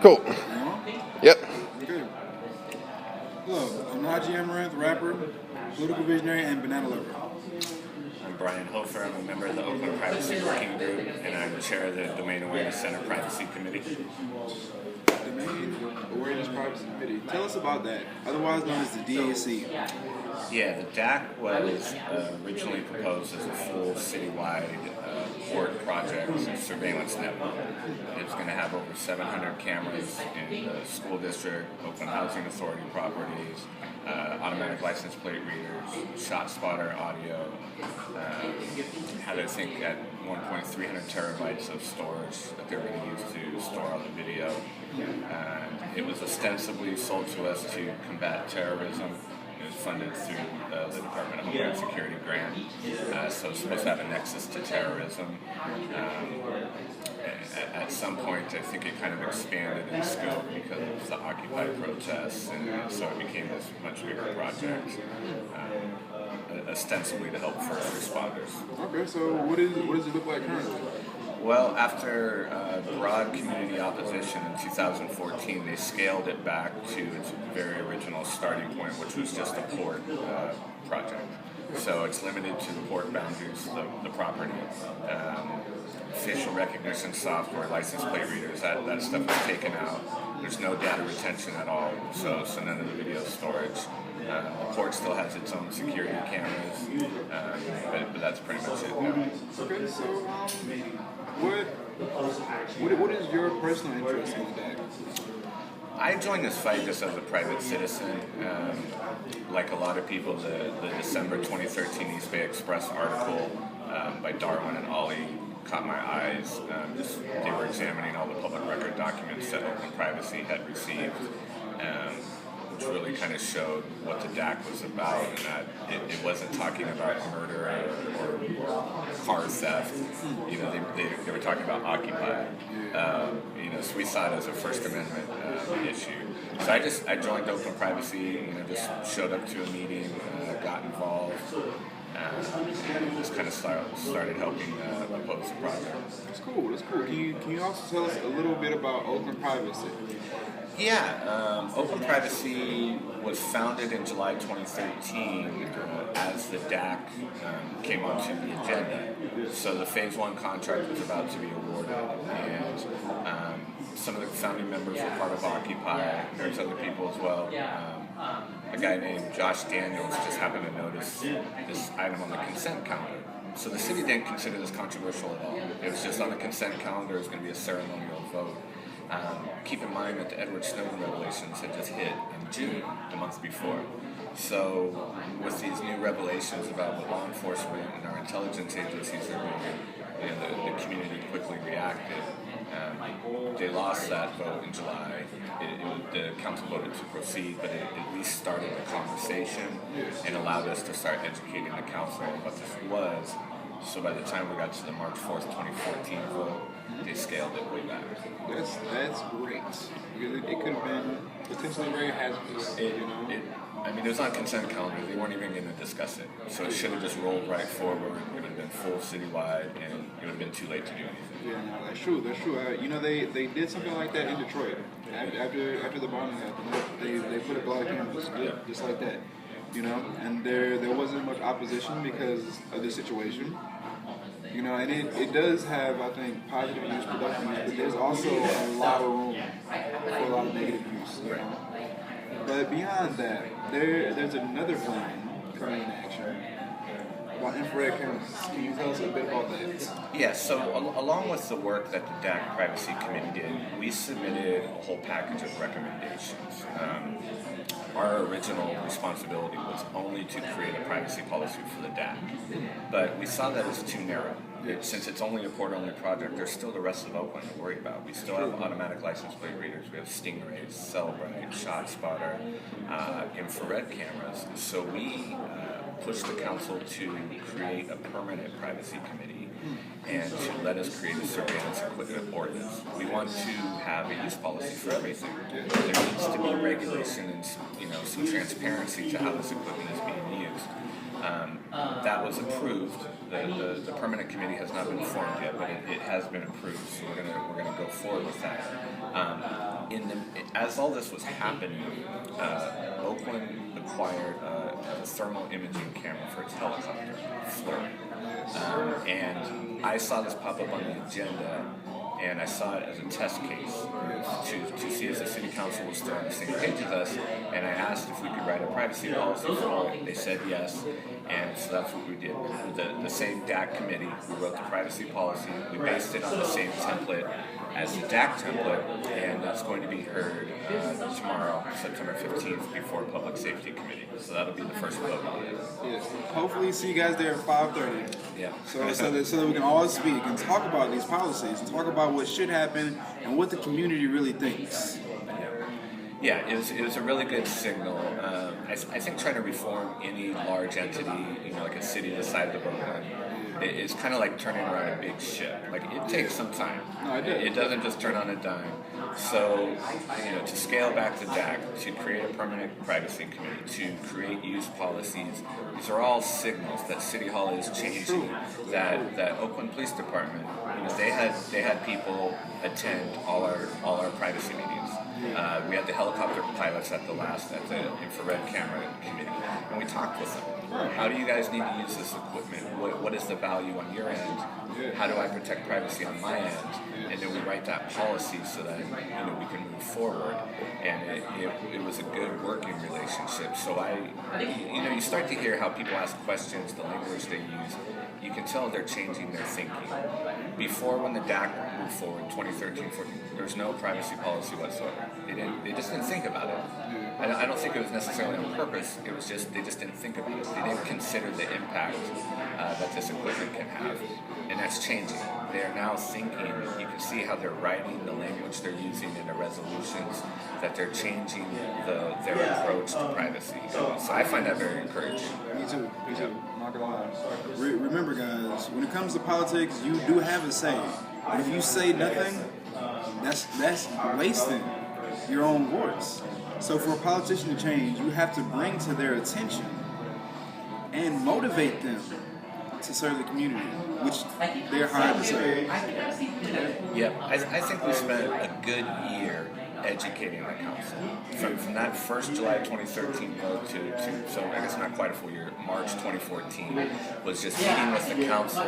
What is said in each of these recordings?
Cool. Yep. Good. Hello, I'm Najee Amaranth, rapper, political visionary, and banana lover. I'm Brian Hofer. I'm a member of the Oakland Privacy Working Group, and I'm chair of the Domain Awareness Center Privacy Committee. Domain Awareness Privacy Committee. Tell us about that, otherwise known as the DAC. Yeah, the DAC was originally proposed as a full citywide port project surveillance network. It was going to have over 700 cameras in the school district, Oakland Housing Authority properties, automatic license plate readers, shot spotter audio, had I think at one point 300 terabytes of storage that they were going to use to store all the video. It was ostensibly sold to us to combat terrorism. It was funded through the Department of Homeland Security grant, so it's supposed to have a nexus to terrorism. At some point, I think it kind of expanded in scope because of the Occupy protests, and so it became this much bigger project, ostensibly to help first responders. Okay, so what does it look like currently? Well, after broad community opposition in 2014, they scaled it back to its very original starting point, which was just a port project. So it's limited to the port boundaries, the property. Facial recognition software, license plate readers, that stuff was taken out. There's no data retention at all, so none of the video storage. The port still has its own security cameras, but that's pretty much it. Okay, so what is your personal interest in the DAC? I joined this fight just as a private citizen. Like a lot of people, the December 2013 East Bay Express article by Darwin and Ollie caught my eyes. They were examining all the public record documents that Oakland Privacy had received, which really kind of showed what the DAC was about, and that it wasn't talking about murder or car theft. You know, they were talking about Occupy. So we saw it as a First Amendment issue. So I joined Oakland Privacy. Just showed up to a meeting, got involved. And just kind of started helping oppose the project. That's cool. Can you also tell us a little bit about Oakland Privacy? Yeah, Oakland Privacy was founded in July 2013 as the DAC came onto the agenda. So the Phase 1 contract was about to be awarded, and some of the founding members were part of Occupy. There's other people as well. A guy named Josh Daniels just happened to notice this item on the consent calendar. So the city didn't consider this controversial at all. It was just on the consent calendar. It was going to be a ceremonial vote. Keep in mind that the Edward Snowden revelations had just hit in June, the month before. So with these new revelations about what law enforcement and our intelligence agencies are doing, the community quickly reacted. They lost that vote in July. The council voted to proceed, but it at least started the conversation and allowed us to start educating the council on what this was. So by the time we got to the March 4th, 2014 vote, they scaled it way back. That's great. Because it could have been potentially very hazardous. It was on consent calendar. They weren't even going to discuss it. So it should have just rolled right forward. It would have been full citywide, and it would have been too late to do anything. Yeah, no, that's true. They did something like that in Detroit. After the bombing happened, they put a lot of cameras just like that. And there wasn't much opposition because of the situation. And it does have, I think, positive use, productive use, but there's also a lot of room for a lot of negative use. But beyond that, there's another plan coming in action about infrared cameras. Can you tell us a bit about that? Yeah, so along with the work that the DAC Privacy Committee did, we submitted a whole package of recommendations. Our original responsibility was only to create a privacy policy for the DAC, but we saw that as too narrow. Since it's only a port-only project, there's still the rest of Oakland to worry about. We still have automatic license plate readers, we have Stingrays, Cellbrite, Shot Spotter, infrared cameras. So we pushed the council to create a permanent privacy committee and to let us create a surveillance equipment ordinance. We want to have a use policy for everything. There needs to be regulation and some transparency to how this equipment is being used. That was approved. The permanent committee has not been formed yet, but it has been approved. So we're gonna go forward with that. As all this was happening, Oakland acquired a thermal imaging camera for its helicopter, FLIR. And I saw this pop up on the agenda, and I saw it as a test case to see if the city council was still on the same page as us. And I asked if we could write a privacy policy for it. They said yes, and so that's what we did. The same DAC committee, we wrote the privacy policy. We based it on the same template as the DAC template, and that's going to be heard tomorrow, September 15th, before Public Safety Committee. So that'll be the first vote on it. Yes. Hopefully, see you guys there at 5:30. Yeah. So that we can all speak and talk about these policies and talk about what should happen and what the community really thinks. Yeah, it was a really good signal. I think trying to reform any large entity, like a city the size of Oakland, it's kind of like turning around a big ship. Like, it takes some time. No, it doesn't just turn on a dime. So, to scale back the DAC, to create a permanent privacy committee, to create use policies, these are all signals that City Hall is changing. That Oakland Police Department, they had people attend all our privacy meetings. We had the helicopter pilots at the infrared camera committee, and we talked with them. How do you guys need to use this equipment? What is the value on your end? How do I protect privacy on my end? And then we write that policy so that we can move forward. And it was a good working relationship. So you start to hear how people ask questions, the language they use. You can tell they're changing their thinking. Before, when the DAC moved forward, 2013, 14, there was no privacy policy whatsoever. They just didn't think about it. I don't think it was necessarily on purpose. It was just they just didn't think about it. They didn't consider the impact that this equipment can have, and that's changing. They are now thinking. You can see how they're writing, the language they're using in the resolutions, that they're changing their approach to privacy. So I find that very encouraging. Me too. Not gonna lie. Remember, guys, when it comes to politics, you do have a say. But if you say nothing, that's wasting your own voice. So for a politician to change, you have to bring to their attention and motivate them to serve the community, which they're hired to serve. Yeah, I think we spent a good year educating the council. From that first July 2013 vote to so I guess not quite a full year, March 2014, was just meeting with the council,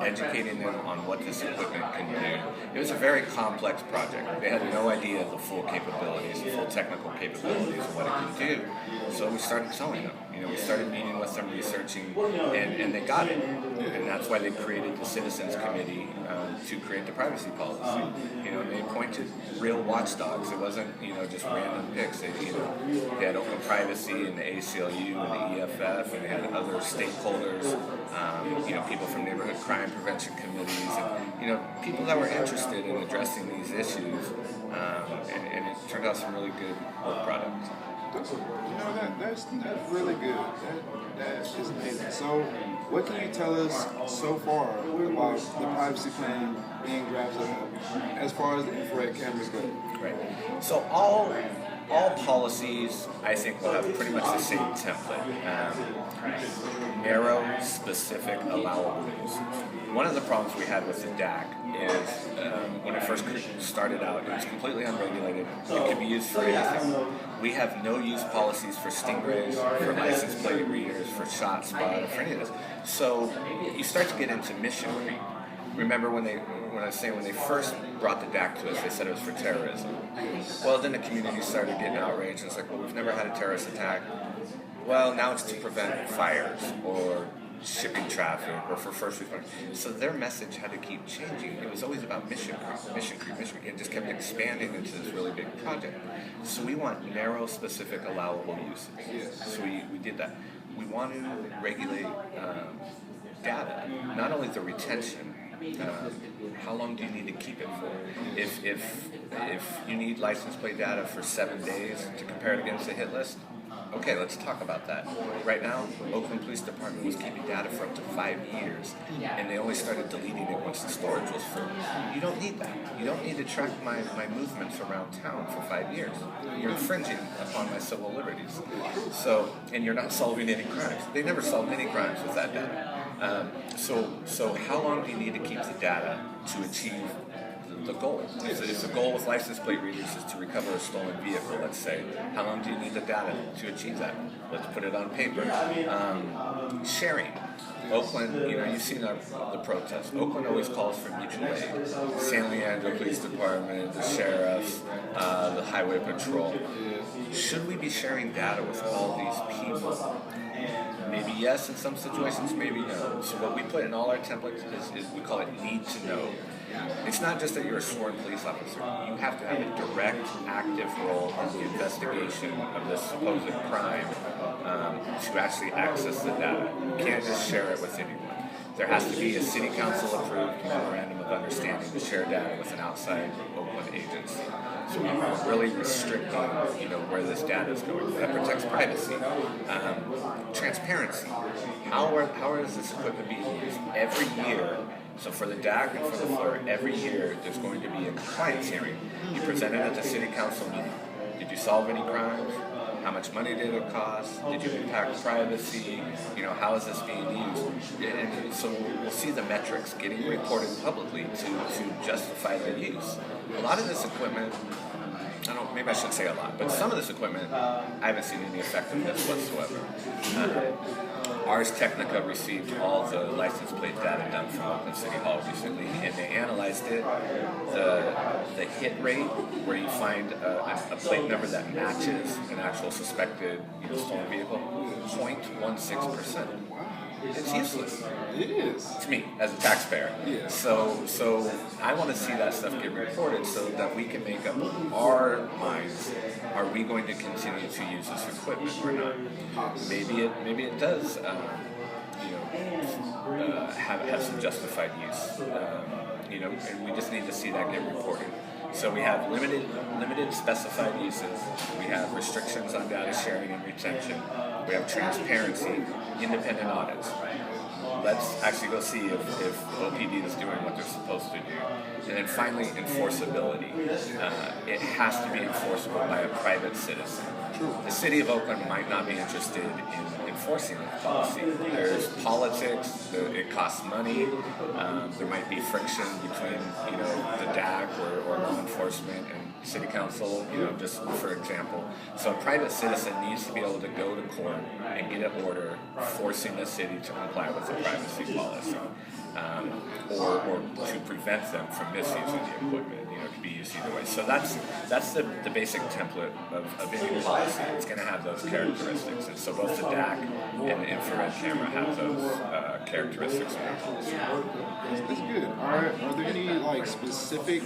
educating them on what this equipment can do. It was a very complex project. They had no idea of the full capabilities, the full technical capabilities of what it can do. So we started showing them. We started meeting with them, researching, and they got it. And that's why they created the Citizens Committee to create the privacy policy. They appointed real watchdogs. It wasn't, just random picks. They had Open Privacy and the ACLU and the EFF, and they had other stakeholders, people from neighborhood crime prevention committees, and, people that were interested in addressing these issues. And it turned out some really good work product. That's really good. That is amazing. So, what can you tell us so far about the privacy plan being drafted up as far as the infrared cameras go? Right. So all policies, I think, will have pretty much the same template. Narrow, specific, allowable uses. One of the problems we had with the DAC is when it first started out, it was completely unregulated. It could be used for anything. We have no use policies for stingrays, for license plate readers, for shot spot, or for any of this. So you start to get into mission creep. Remember when I was saying when they first brought the DAC to us, they said it was for terrorism. Well, then the community started getting outraged, and it's like, well, we've never had a terrorist attack. Well, now it's to prevent fires or shipping traffic or for first responders. So their message had to keep changing. It was always about mission creep. It just kept expanding into this really big project. So we want narrow, specific, allowable uses. So we did that. We want to regulate data, not only the retention. How long do you need to keep it for? If you need license plate data for 7 days to compare it against a hit list, Okay, let's talk about that. Right now, Oakland Police Department was keeping data for up to 5 years, and they only started deleting it once the storage was full. You don't need that. You don't need to track my movements around town for 5 years. You're infringing upon my civil liberties. So, and you're not solving any crimes. They never solved any crimes with that data. So how long do you need to keep the data to achieve the goal? If the goal with license plate readers is to recover a stolen vehicle, let's say, how long do you need the data to achieve that? Let's put it on paper. Sharing. Oakland, you've seen the protests. Oakland always calls for mutual aid. San Leandro Police Department, the sheriffs, the highway patrol. Should we be sharing data with all these people? Maybe yes in some situations, maybe no. So what we put in all our templates is we call it need to know. It's not just that you're a sworn police officer. You have to have a direct, active role in the investigation of this supposed crime to actually access the data. You can't just share it with anyone. There has to be a city council approved memorandum of understanding to share data with an outside Oakland agency. So we're really restricting, where this data is going. That protects privacy. Transparency. How is this equipment being used? Every year, so for the DAC and for the FLIR, every year there's going to be a compliance hearing. You present it at the city council meeting. Did you solve any crimes? How much money did it cost? Did you impact privacy? How is this being used? And so we'll see the metrics getting reported publicly to justify their use. A lot of this equipment, maybe I shouldn't say a lot, but some of this equipment, I haven't seen any effectiveness whatsoever. Ars Technica received all the license plate data done from Oakland City Hall recently, and they analyzed it. The hit rate, where you find a plate number that matches an actual suspected stolen vehicle, 0.16%. It's useless. It is. To me, as a taxpayer. Yeah. So I want to see that stuff get reported so that we can make up our minds. Are we going to continue to use this equipment or not? Maybe it does, have some justified use. And we just need to see that get reported. So we have limited specified uses. We have restrictions on data sharing and retention. We have transparency, independent audits. Let's actually go see if OPD is doing what they're supposed to do. And then finally, enforceability. It has to be enforceable by a private citizen. The city of Oakland might not be interested in enforcing this policy. There's politics, it costs money, there might be friction between the DAC or law enforcement and city council, just for example. So a private citizen needs to be able to go to court and get an order forcing the city to comply with the privacy policy, or to prevent them from misusing the equipment. It could be used either way. So that's the basic template of any policy. It's going to have those characteristics. And so both the DAC and the infrared camera have those characteristics in their policy. That's good. Are there any specific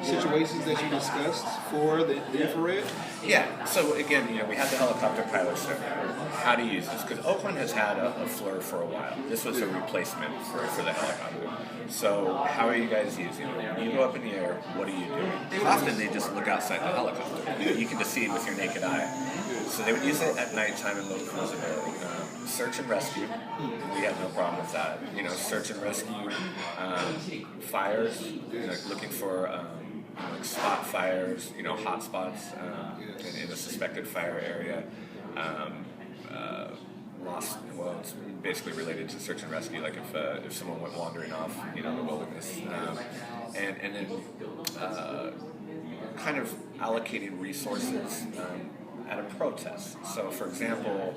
situations that you discussed for the infrared? Yeah. So again, we had the helicopter pilot center. How to use this? Because Oakland has had a FLIR for a while. This was a replacement for the helicopter. So how are you guys using it? When you go up in the air, what are you doing? Often they just look outside the helicopter. You can just see it with your naked eye. So they would use it at nighttime in low visibility. Search and rescue, we have no problem with that. Search and rescue, fires, looking for spot fires, hot spots in a suspected fire area. It's basically related to search and rescue, like if someone went wandering off, the wilderness, and then kind of allocating resources at a protest. So, for example,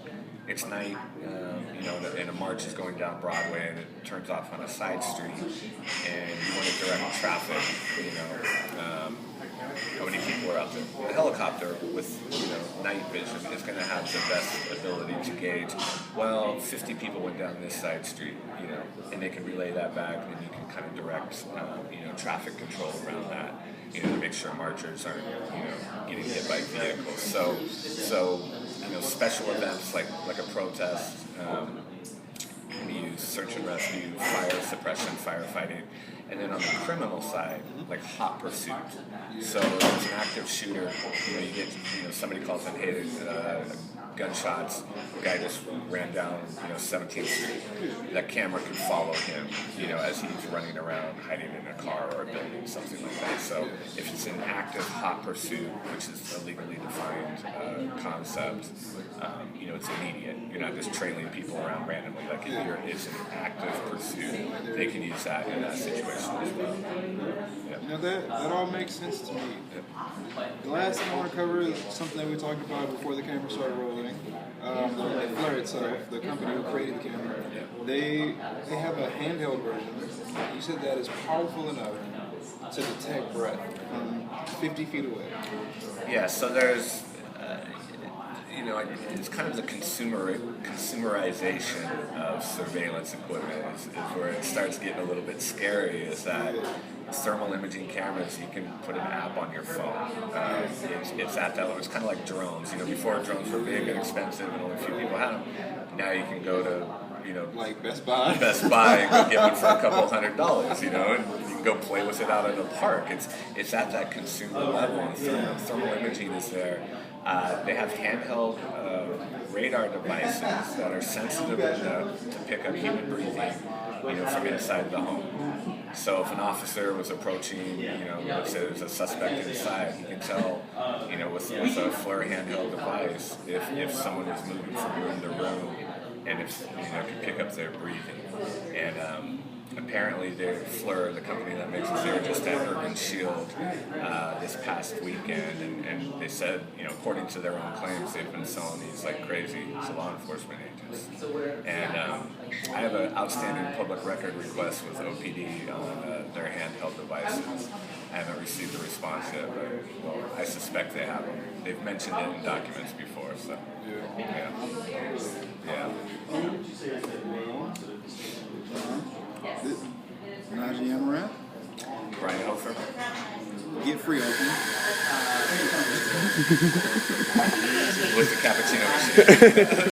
it's night, and a march is going down Broadway and it turns off on a side street, and you want to direct traffic, how many people are out there? The helicopter with night vision is going to have the best ability to gauge, 50 people went down this side street, and they can relay that back, and then you can kind of direct, traffic control around that, to make sure marchers aren't, getting hit by vehicles. So special events like a protest, use, search and rescue, fire suppression, firefighting, and then on the criminal side, like hot pursuit. So it's an active shooter. You get somebody calls in, hey, gunshots. The guy just ran down 17th Street. That camera could follow him, as he's running around hiding in a car or a building, something like that. So if it's an active hot pursuit, which is a legally defined concept, it's immediate. You're not just trailing people around randomly. Like if it's an active pursuit, they can use that in that situation as well. Yeah. That all makes sense to me. The last thing I want to cover is something that we talked about before the camera started rolling. The Flare itself, the company who created the camera, they have a handheld version. You said that is powerful enough to detect breath from 50 feet away. Yeah, so there's, it's kind of the consumerization of surveillance equipment is where it starts getting a little bit scary, is that thermal imaging cameras, you can put an app on your phone. It's at that level. It's kind of like drones. Before drones were big and expensive and only a few people had them. Now you can go to, like Best Buy and go get one for a couple $100, and you can go play with it out in the park. It's at that consumer level, and thermal imaging is there. They have handheld radar devices that are sensitive enough to pick up human breathing, from inside the home. So if an officer was approaching, let's say there's a suspect inside, he can tell, with a Flare handheld device, if someone was moving from room to room, and if could pick up their breathing. And apparently, Flare, the company that makes it, they were just at Urban Shield this past weekend, and they said, according to their own claims, they've been selling these like crazy to law enforcement agents. And I have an outstanding public record request with OPD on their handheld devices. I haven't received a response yet, but I suspect they have them. They've mentioned it in documents before, so yeah. Najee Amaranth. Brian Hofer. Get free, Oakland. With the cappuccino machine.